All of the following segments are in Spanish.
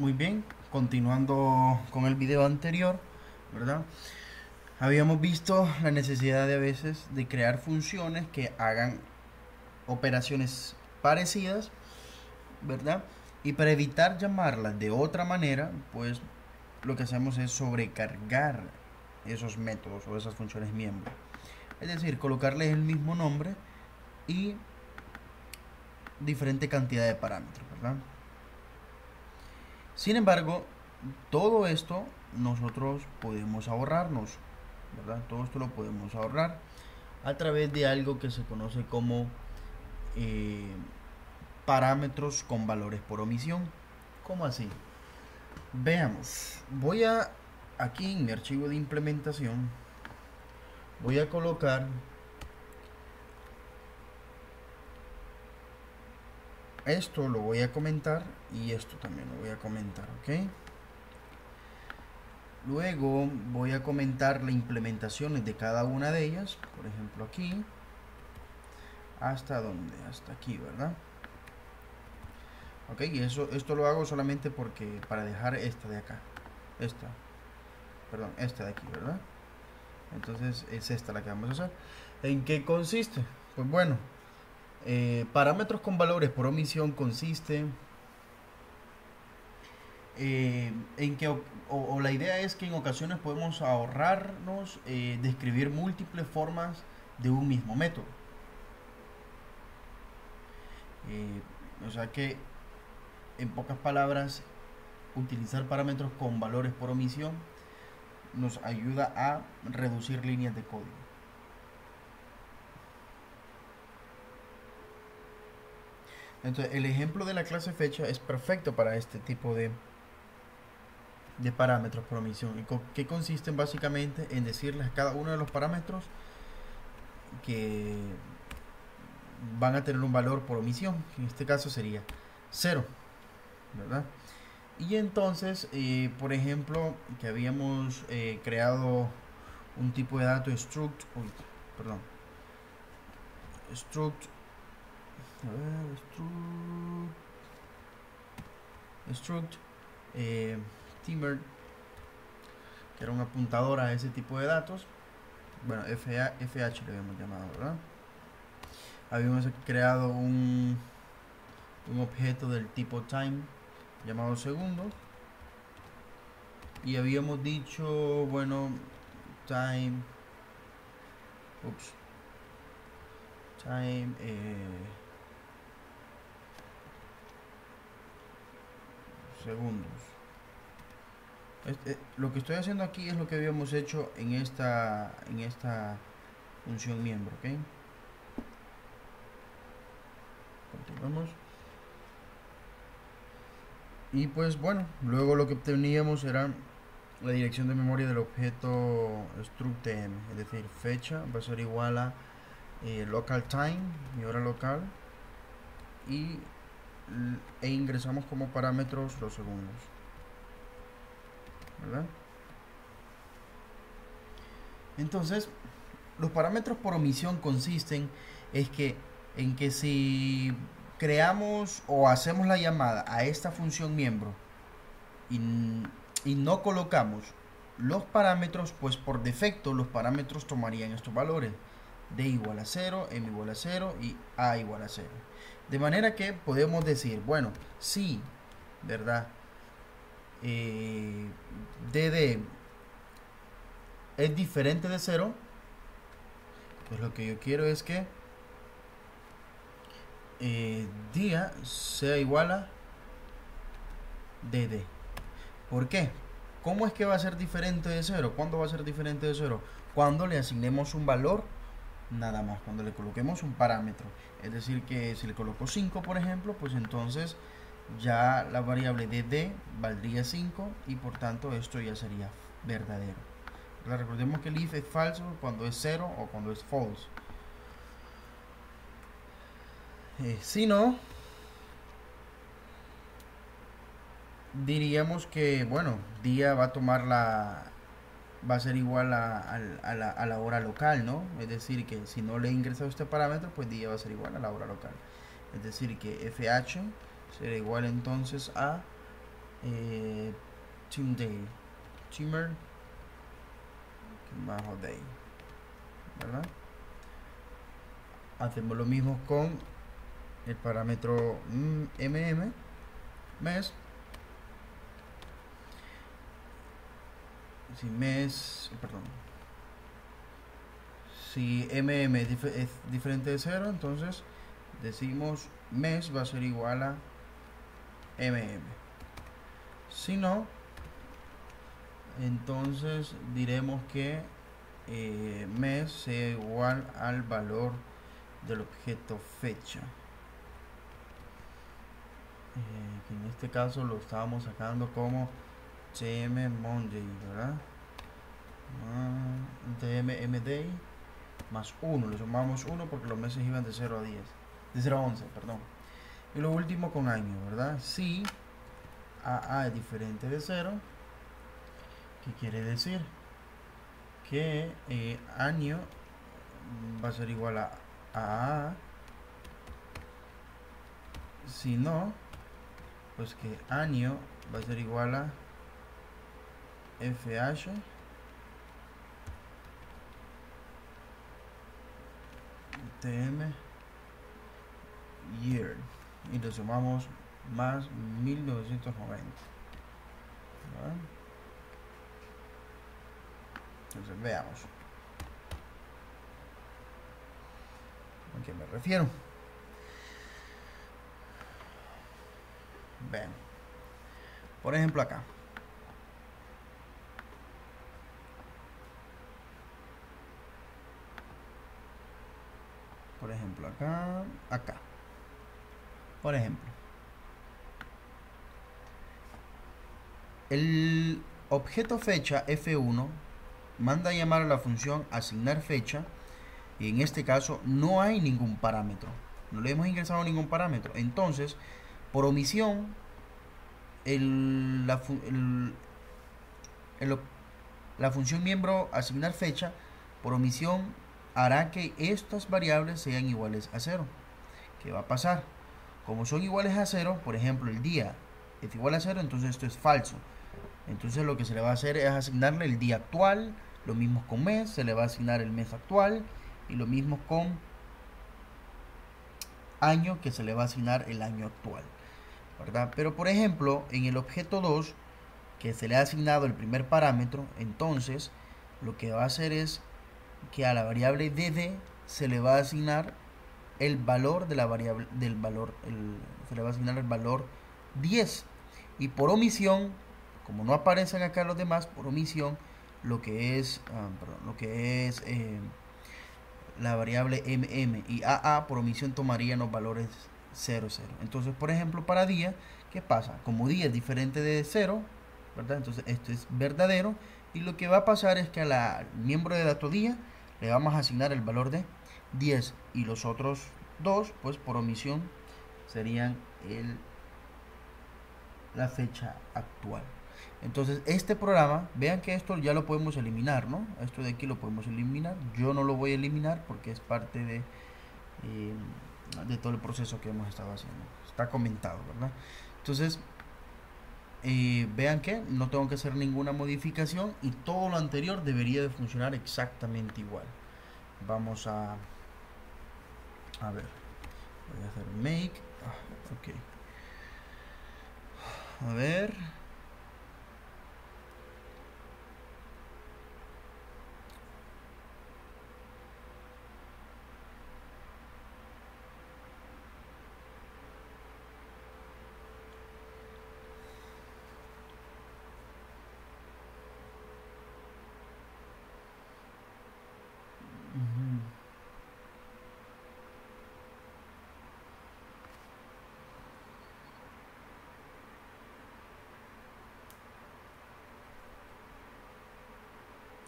Muy bien, continuando con el video anterior, ¿verdad? Habíamos visto la necesidad de a veces de crear funciones que hagan operaciones parecidas, ¿verdad? Y para evitar llamarlas de otra manera, pues lo que hacemos es sobrecargar esos métodos o esas funciones miembro. Es decir, colocarles el mismo nombre y diferente cantidad de parámetros, ¿verdad? Sin embargo, todo esto nosotros podemos ahorrarnos, ¿verdad? Todo esto lo podemos ahorrar a través de algo que se conoce como eh, parámetros con valores por omisión. ¿Cómo así? Veamos, voy a aquí en mi archivo de implementación voy a colocar esto, lo voy a comentar y esto también lo voy a comentar, ¿ok? Luego voy a comentar las implementaciones de cada una de ellas, por ejemplo aquí, hasta donde, hasta aquí, ¿verdad? Ok, y esto lo hago solamente porque para dejar esta de acá, esta de aquí, ¿verdad? Entonces es esta la que vamos a hacer. ¿En qué consiste? Pues bueno, parámetros con valores por omisión consiste en que o la idea es que en ocasiones podemos ahorrarnos de escribir múltiples formas de un mismo método. O sea que, en pocas palabras, utilizar parámetros con valores por omisión nos ayuda a reducir líneas de código. Entonces, el ejemplo de la clase fecha es perfecto para este tipo de parámetros por omisión. Que consisten básicamente en decirles a cada uno de los parámetros que van a tener un valor por omisión. En este caso sería 0, ¿verdad? Y entonces, por ejemplo, que habíamos creado un tipo de dato struct, struct, struct timer, que era un apuntador a ese tipo de datos. Bueno, FH le habíamos llamado, ¿verdad? Habíamos creado un objeto del tipo time llamado segundo y habíamos dicho, bueno, time segundos. Lo que estoy haciendo aquí es lo que habíamos hecho en esta función miembro, ¿ok? Continuamos. Y pues bueno, luego lo que obteníamos era la dirección de memoria del objeto struct_tm, es decir, fecha va a ser igual a local time, mi hora local, e ingresamos como parámetros los segundos, ¿verdad? Entonces, los parámetros por omisión consisten en que si creamos o hacemos la llamada a esta función miembro y, y no colocamos los parámetros, pues por defecto los parámetros tomarían estos valores: d igual a 0, m igual a 0 y a igual a 0. De manera que podemos decir, bueno, si, ¿verdad? dd es diferente de 0, pues lo que yo quiero es que día sea igual a dd. ¿Por qué? ¿Cómo es que va a ser diferente de 0? ¿Cuándo va a ser diferente de 0? Cuando le asignemos un valor nada más, cuando le coloquemos un parámetro. Es decir, que si le coloco 5, por ejemplo, pues entonces ya la variable dd valdría 5 y por tanto esto ya sería verdadero. Recordemos que el if es falso cuando es 0 o cuando es false. Si no, diríamos que, bueno, día va a tomar va a ser igual a la hora local, ¿no? Es decir, que si no le he ingresado este parámetro, pues día va a ser igual a la hora local. Es decir, que fh será igual entonces a eh, team day, teamer bajo day, ¿verdad? Hacemos lo mismo con el parámetro mes. Si mes, perdón, si es diferente de 0, entonces decimos mes va a ser igual a Si no, entonces diremos que mes sea igual al valor del objeto fecha, que en este caso lo estábamos sacando como tm monday, ¿verdad? tm day más 1, le sumamos 1 porque los meses iban de 0 a 10, de 0 a 11, perdón. Y lo último con año, ¿verdad? Si AA es diferente de 0, ¿qué quiere decir? Que año va a ser igual a AA. Si no, pues que año va a ser igual a FH TM year, y le sumamos más 1990, ¿verdad? Entonces veamos a qué me refiero. Vean, por ejemplo acá, acá, por ejemplo, el objeto fecha F1 manda a llamar a la función asignar fecha, y en este caso no hay ningún parámetro, no le hemos ingresado ningún parámetro. Entonces, por omisión, la función miembro asignar fecha, por omisión, hará que estas variables sean iguales a 0. ¿Qué va a pasar? Como son iguales a 0, por ejemplo, el día es igual a 0, entonces esto es falso. Entonces lo que se le va a hacer es asignarle el día actual, lo mismo con mes, se le va a asignar el mes actual, y lo mismo con año, que se le va a asignar el año actual, ¿verdad? Pero por ejemplo, en el objeto 2, que se le ha asignado el primer parámetro, entonces lo que va a hacer es que a la variable dd se le va a asignar el valor de la variable del valor, se le va a asignar el valor 10, y por omisión, como no aparecen acá los demás, por omisión lo que es la variable y AA por omisión tomarían los valores 0, 0. Entonces, por ejemplo, para día, ¿qué pasa? Como día es diferente de 0, ¿verdad? Entonces esto es verdadero, y lo que va a pasar es que a la miembro de dato día le vamos a asignar el valor de 10, y los otros dos, pues por omisión, serían la fecha actual. Entonces este programa, vean que esto ya lo podemos eliminar, ¿no? Esto de aquí lo podemos eliminar. Yo no lo voy a eliminar porque es parte de todo el proceso que hemos estado haciendo. Está comentado, ¿verdad? Entonces vean que no tengo que hacer ninguna modificación, y todo lo anterior debería de funcionar exactamente igual. Vamos a ver, voy a hacer make, ok, a ver.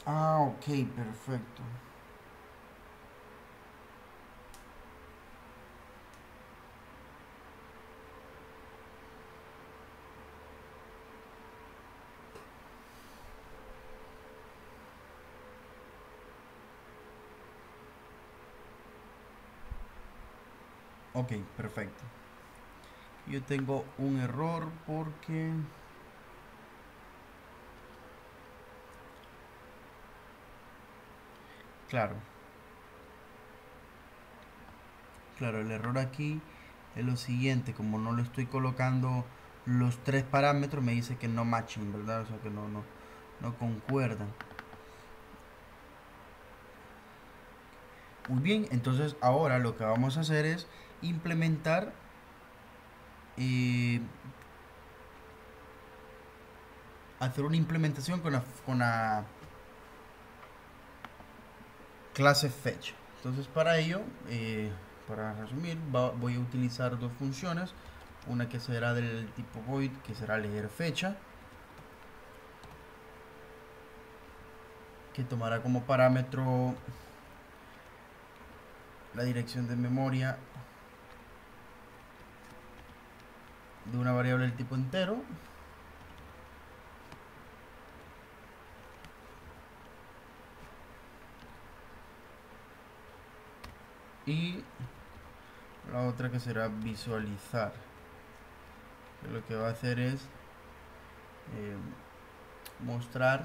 Ok, perfecto. Ok, perfecto. Yo tengo un error porque Claro, claro, el error aquí es lo siguiente, como no le estoy colocando los tres parámetros, me dice que no matching, ¿verdad? O sea que no concuerdan. Muy bien, entonces ahora lo que vamos a hacer es implementar eh, hacer una implementación con la clase fetch. Entonces para ello, para resumir, voy a utilizar dos funciones. Una que será del tipo void, que será leer fecha, que tomará como parámetro la dirección de memoria de una variable del tipo entero. Y la otra que será visualizar, que lo que va a hacer es mostrar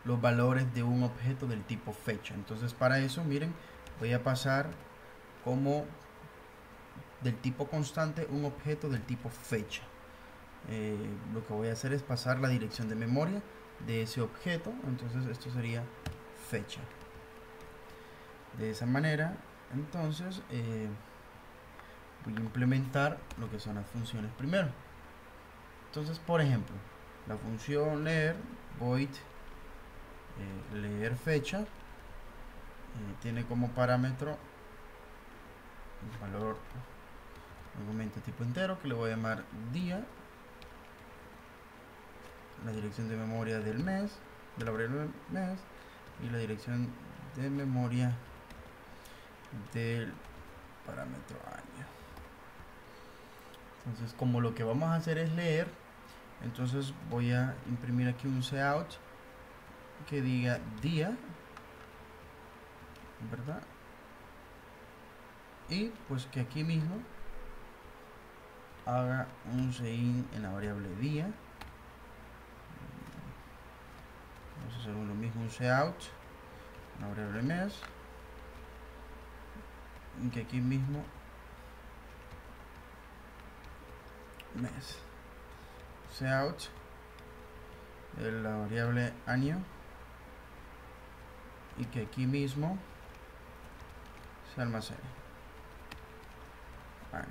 los valores de un objeto del tipo fecha. Entonces para eso, miren, voy a pasar como del tipo constante un objeto del tipo fecha. Lo que voy a hacer es pasar la dirección de memoria de ese objeto. Entonces esto sería fecha. De esa manera, entonces voy a implementar lo que son las funciones primero. Entonces, por ejemplo, la función leer void leer fecha tiene como parámetro el valor argumento tipo entero, que le voy a llamar día, la dirección de memoria del mes, de la variable mes, y la dirección de memoria del parámetro año. Entonces, como lo que vamos a hacer es leer, entonces voy a imprimir aquí un cout que diga día, ¿verdad? Y pues que aquí mismo haga un sein en la variable día. Vamos a hacer lo mismo, un cout en la variable mes, y que aquí mismo mes, cout de la variable año, y que aquí mismo se almacene año.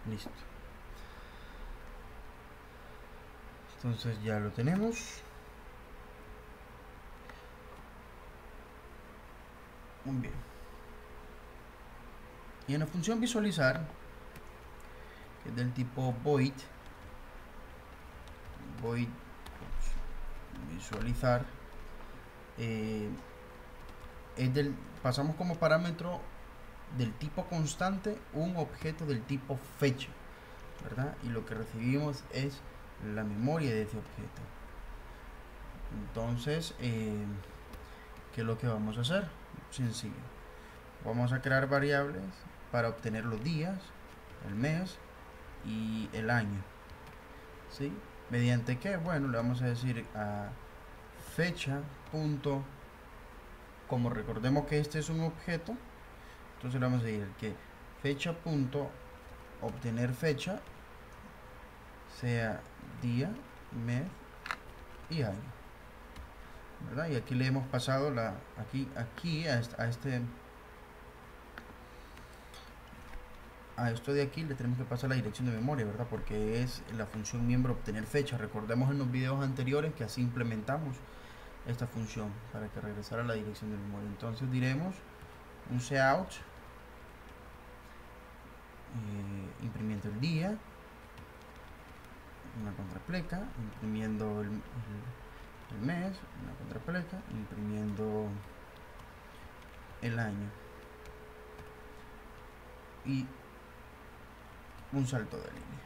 Listo. Entonces ya lo tenemos. Muy bien. Y en la función visualizar, que es del tipo void visualizar, pasamos como parámetro del tipo constante un objeto del tipo fecha, ¿verdad? Y lo que recibimos es la memoria de ese objeto. Entonces, ¿qué es lo que vamos a hacer? Sencillo. Vamos a crear variables para obtener los días, el mes y el año. ¿Sí? ¿Mediante qué? Bueno, le vamos a decir a fecha punto, como recordemos que este es un objeto, entonces le vamos a decir que fecha punto obtener fecha sea día, mes y año, ¿verdad? Y aquí le hemos pasado a esto de aquí le tenemos que pasar la dirección de memoria, ¿verdad? Porque es la función miembro obtener fecha. Recordemos en los videos anteriores que así implementamos esta función para que regresara la dirección de memoria. Entonces diremos un cout imprimiendo el día, una contrapleca, imprimiendo el mes, una contrapleca, imprimiendo el año y un salto de línea.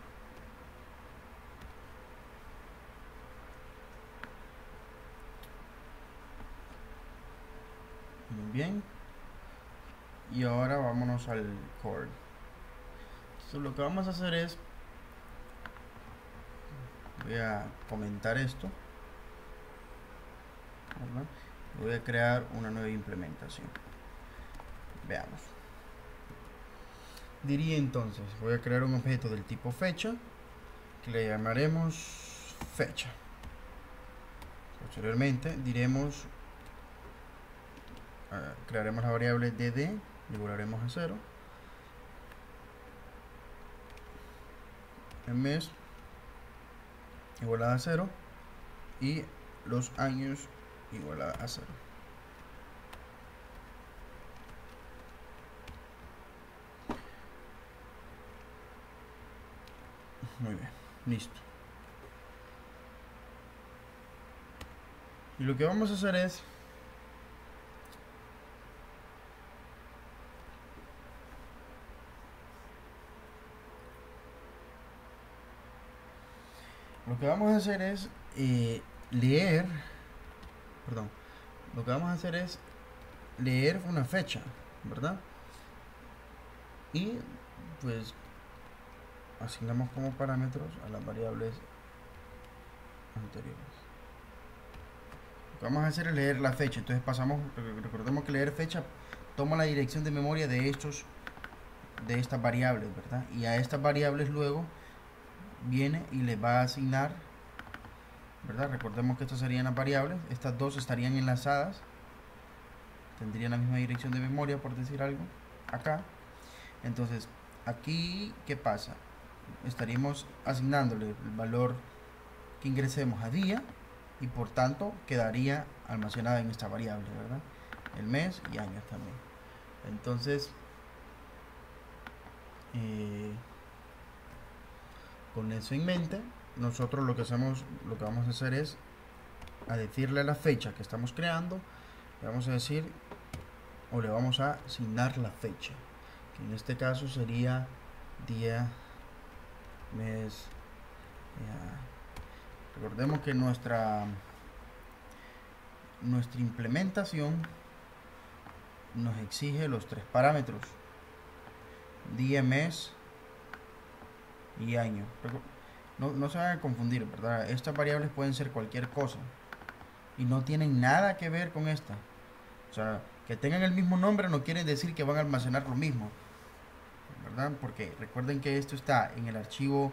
Muy bien. Y ahora vámonos al core. Entonces lo que vamos a hacer es, voy a comentar esto, ¿verdad? Voy a crear una nueva implementación. Veamos. Diría entonces, voy a crear un objeto del tipo fecha, que le llamaremos fecha. Posteriormente diremos, crearemos la variable dd, igualaremos a 0. El mes igualada a 0 y los años igualada a 0. Muy bien, listo. Y lo que vamos a hacer es leer, perdón, lo que vamos a hacer es leer una fecha, ¿verdad? Y pues asignamos como parámetros a las variables anteriores. Lo que vamos a hacer es leer la fecha. Entonces recordemos que leer fecha toma la dirección de memoria de estas variables, ¿verdad? Y a estas variables luego viene y le va a asignar, ¿verdad? Recordemos que estas serían las variables, estas dos estarían enlazadas, tendrían la misma dirección de memoria, por decir algo, acá. Entonces, aquí, ¿qué pasa? Estaríamos asignándole el valor que ingresemos a día y por tanto quedaría almacenada en esta variable, ¿verdad? El mes y años también. Entonces, con eso en mente, nosotros lo que vamos a hacer es a decirle la fecha que estamos creando, le vamos a decir o le vamos a asignar la fecha, que en este caso sería día, mes, recordemos que nuestra implementación nos exige los tres parámetros: día, mes y año. No se van a confundir, ¿verdad? Estas variables pueden ser cualquier cosa y no tienen nada que ver con esta. O sea, que tengan el mismo nombre no quiere decir que van a almacenar lo mismo, ¿verdad? Porque recuerden que esto está en el archivo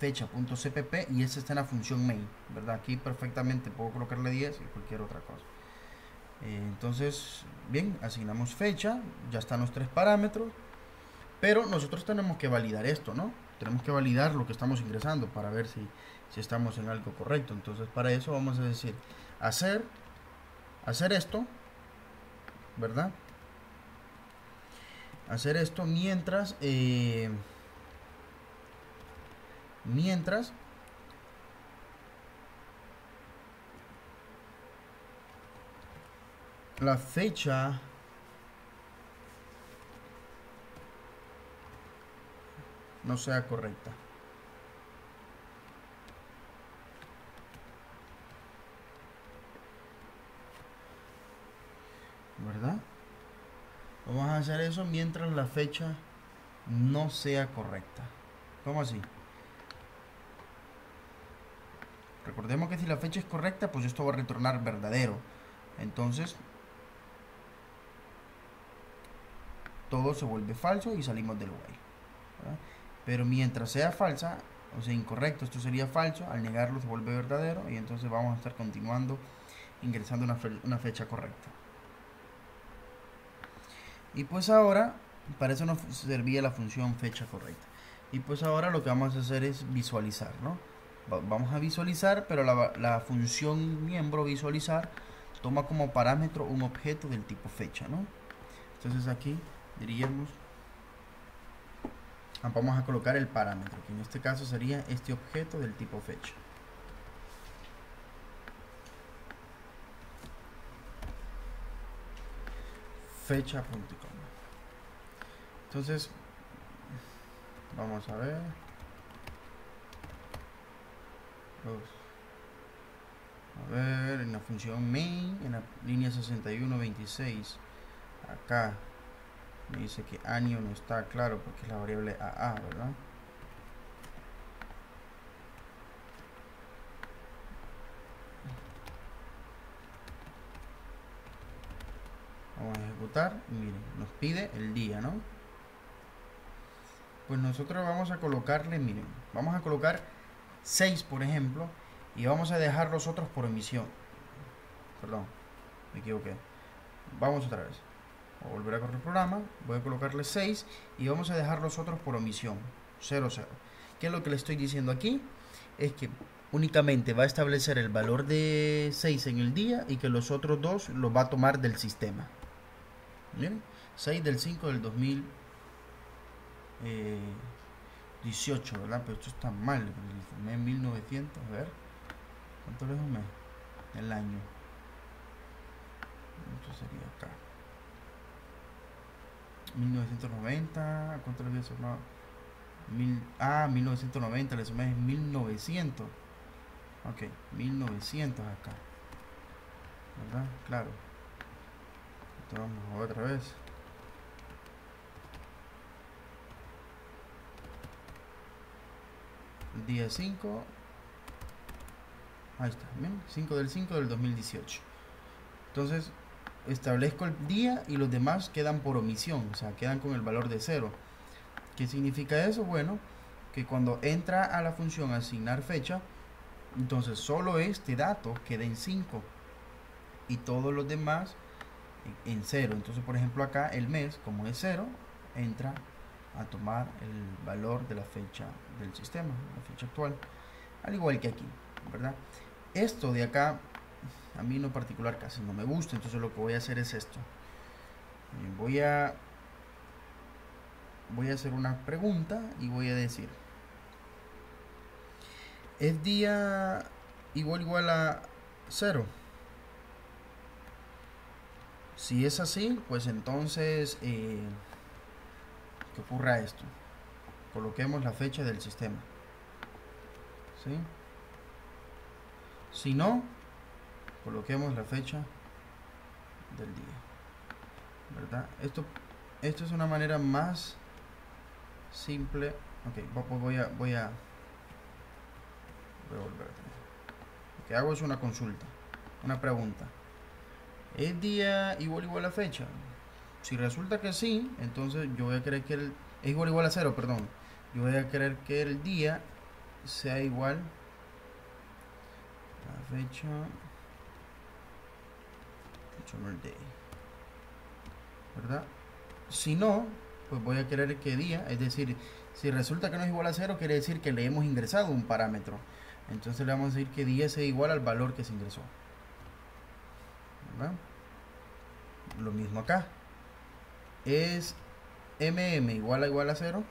fecha.cpp y esta está en la función main, ¿verdad? Aquí perfectamente puedo colocarle 10 y cualquier otra cosa. Entonces, bien, asignamos fecha, ya están los tres parámetros, pero nosotros tenemos que validar esto, ¿no? Tenemos que validar lo que estamos ingresando para ver si estamos en algo correcto. Entonces, para eso vamos a decir hacer esto, ¿verdad? Hacer esto mientras la fecha no sea correcta. ¿Verdad? Vamos a hacer eso mientras la fecha no sea correcta. ¿Cómo así? Recordemos que si la fecha es correcta, pues esto va a retornar verdadero. Entonces, todo se vuelve falso y salimos del while, ¿verdad? Pero mientras sea falsa, o sea, incorrecto, esto sería falso. Al negarlo se vuelve verdadero y entonces vamos a estar continuando ingresando una fecha correcta. Y pues ahora, para eso nos servía la función fecha correcta. Y pues ahora lo que vamos a hacer es visualizar, ¿no? Vamos a visualizar, pero la función miembro visualizar toma como parámetro un objeto del tipo fecha, ¿no? Entonces aquí diríamos, vamos a colocar el parámetro, que en este caso sería este objeto del tipo fecha. Fecha.com. Entonces, vamos a ver. A ver, en la función main, en la línea 6126, acá Me dice que año no está claro porque es la variable AA, ¿verdad? Vamos a ejecutar y miren, nos pide el día, ¿no? Pues nosotros vamos a colocarle, miren, vamos a colocar 6, por ejemplo, y vamos a dejar los otros por omisión. Perdón, me equivoqué. Vamos otra vez. Voy a volver a correr el programa, voy a colocarle 6 y vamos a dejar los otros por omisión, 0, 0. ¿Qué es lo que le estoy diciendo aquí? Es que únicamente va a establecer el valor de 6 en el día y que los otros dos los va a tomar del sistema. Miren, 6 del 5 del 2018, ¿verdad? Pero esto está mal. El mes 1900, a ver. ¿Cuánto es un mes? El año. Esto sería acá. 1990. ¿Cuánto le voy a sumar? 1990. Le sumé 1900. Ok, 1900 acá. ¿Verdad? Claro. Entonces vamos otra vez. El día 5. Ahí está, ¿bien? 5 del 5 del 2018. Entonces establezco el día y los demás quedan por omisión, o sea, quedan con el valor de 0. ¿Qué significa eso? Bueno, que cuando entra a la función asignar fecha, entonces solo este dato queda en 5 y todos los demás en 0. Entonces, por ejemplo, acá el mes, como es 0, entra a tomar el valor de la fecha del sistema, la fecha actual, al igual que aquí, ¿verdad? Esto de acá a mí en lo particular casi no me gusta, entonces lo que voy a hacer es esto. Voy a hacer una pregunta y voy a decir, ¿es día igual a 0? Si es así, pues entonces que ocurra esto. Coloquemos la fecha del sistema, ¿sí? Si no, coloquemos la fecha del día, ¿verdad? Esto es una manera más simple. Ok, voy a volver. Lo que hago es una consulta, una pregunta. ¿Es día igual a fecha? Si resulta que sí, entonces yo voy a querer que es igual a 0, perdón. Yo voy a querer que el día sea igual a la fecha day, ¿verdad? Si no, pues voy a querer que día, es decir, si resulta que no es igual a 0, quiere decir que le hemos ingresado un parámetro. Entonces le vamos a decir que día sea igual al valor que se ingresó, ¿verdad? Lo mismo acá. Es igual a 0.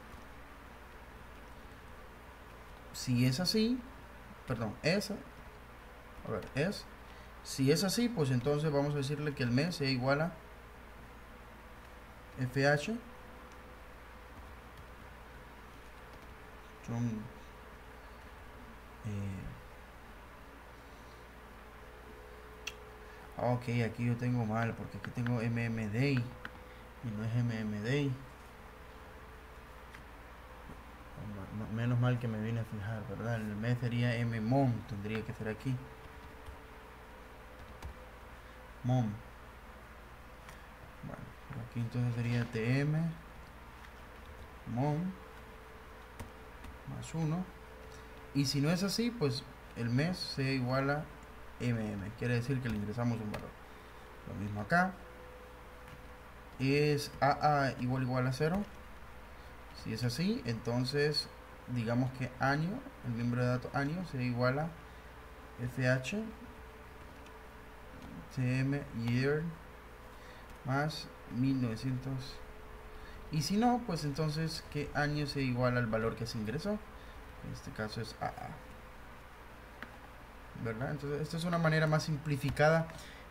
Si es así, perdón, si es así, pues entonces vamos a decirle que el mes sea igual a FH ok, aquí yo tengo mal porque aquí tengo mmday y no es mmday. Menos mal que me vine a fijar, ¿verdad? El mes sería mmon, tendría que ser aquí mom. Bueno, aquí entonces sería tm mom más 1. Y si no es así, pues el mes sea igual a quiere decir que le ingresamos un valor. Lo mismo acá. Es AA igual a 0. Si es así, entonces digamos que año, el miembro de datos año sea igual a FH TM year más 1900. Y si no, pues entonces que año sea igual al valor que se ingresó. En este caso es AA, ¿verdad? Entonces esta es una manera más simplificada.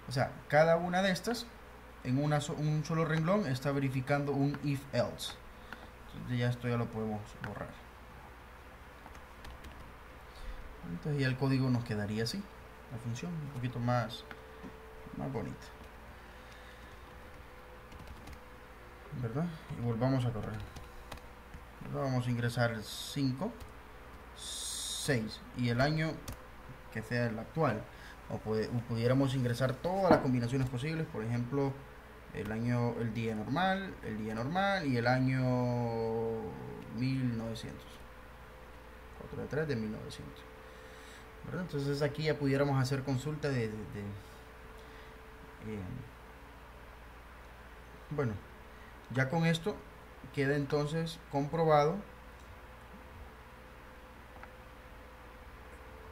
O sea, cada una de estas en un solo renglón está verificando un if else. Entonces ya esto ya lo podemos borrar. Entonces ya el código nos quedaría así, la función un poquito más bonita. ¿verdad? Y volvamos a correr. Vamos a ingresar 5, 6 y el año que sea el actual. O pudiéramos ingresar todas las combinaciones posibles, por ejemplo, el día normal y el año 1900. 4 de 3 de 1900. ¿Verdad? Entonces aquí ya pudiéramos hacer consulta bueno, ya con esto queda entonces comprobado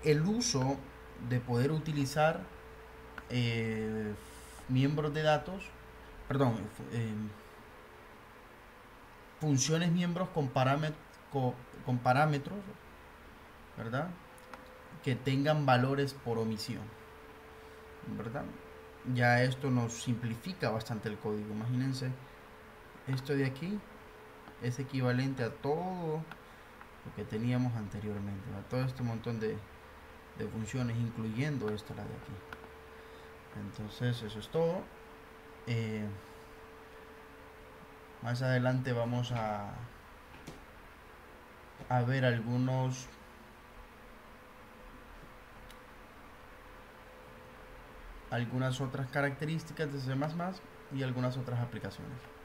el uso de poder utilizar eh, miembros de datos, perdón, funciones miembros con parámetros, ¿verdad? Que tengan valores por omisión, ¿verdad? Ya esto nos simplifica bastante el código. Imagínense, esto de aquí es equivalente a todo lo que teníamos anteriormente, a todo este montón de funciones, incluyendo esta, la de aquí. Entonces eso es todo. Más adelante vamos a ver algunas otras características de C++ y algunas otras aplicaciones.